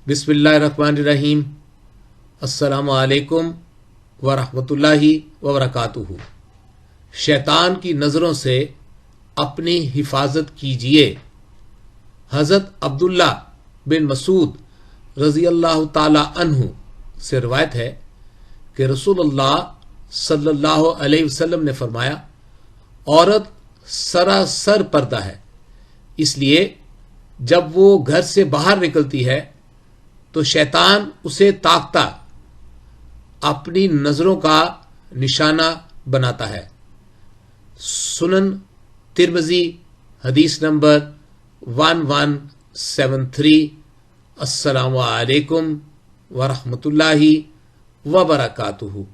बिस्मिल्लाहिर्रहमानिर्रहीम। अस्सलामु अलैकुम वरहमतुल्लाहि वबरकातुहू। शैतान की नज़रों से अपनी हिफाजत कीजिए। हज़रत अब्दुल्ला बिन मसूद रज़ी अल्लाह ताला अन्हु से रिवायत है कि रसूलुल्लाह सल्लल्लाहु अलैहि वसल्लम ने फरमाया, औरत सरासर पर्दा है, इसलिए जब वो घर से बाहर निकलती है तो शैतान उसे ताकता अपनी नजरों का निशाना बनाता है। सुनन तिरमिज़ी हदीस नंबर 1173। अस्सलामु अलैकुम वरहमतुल्लाहि वबरकातुहू।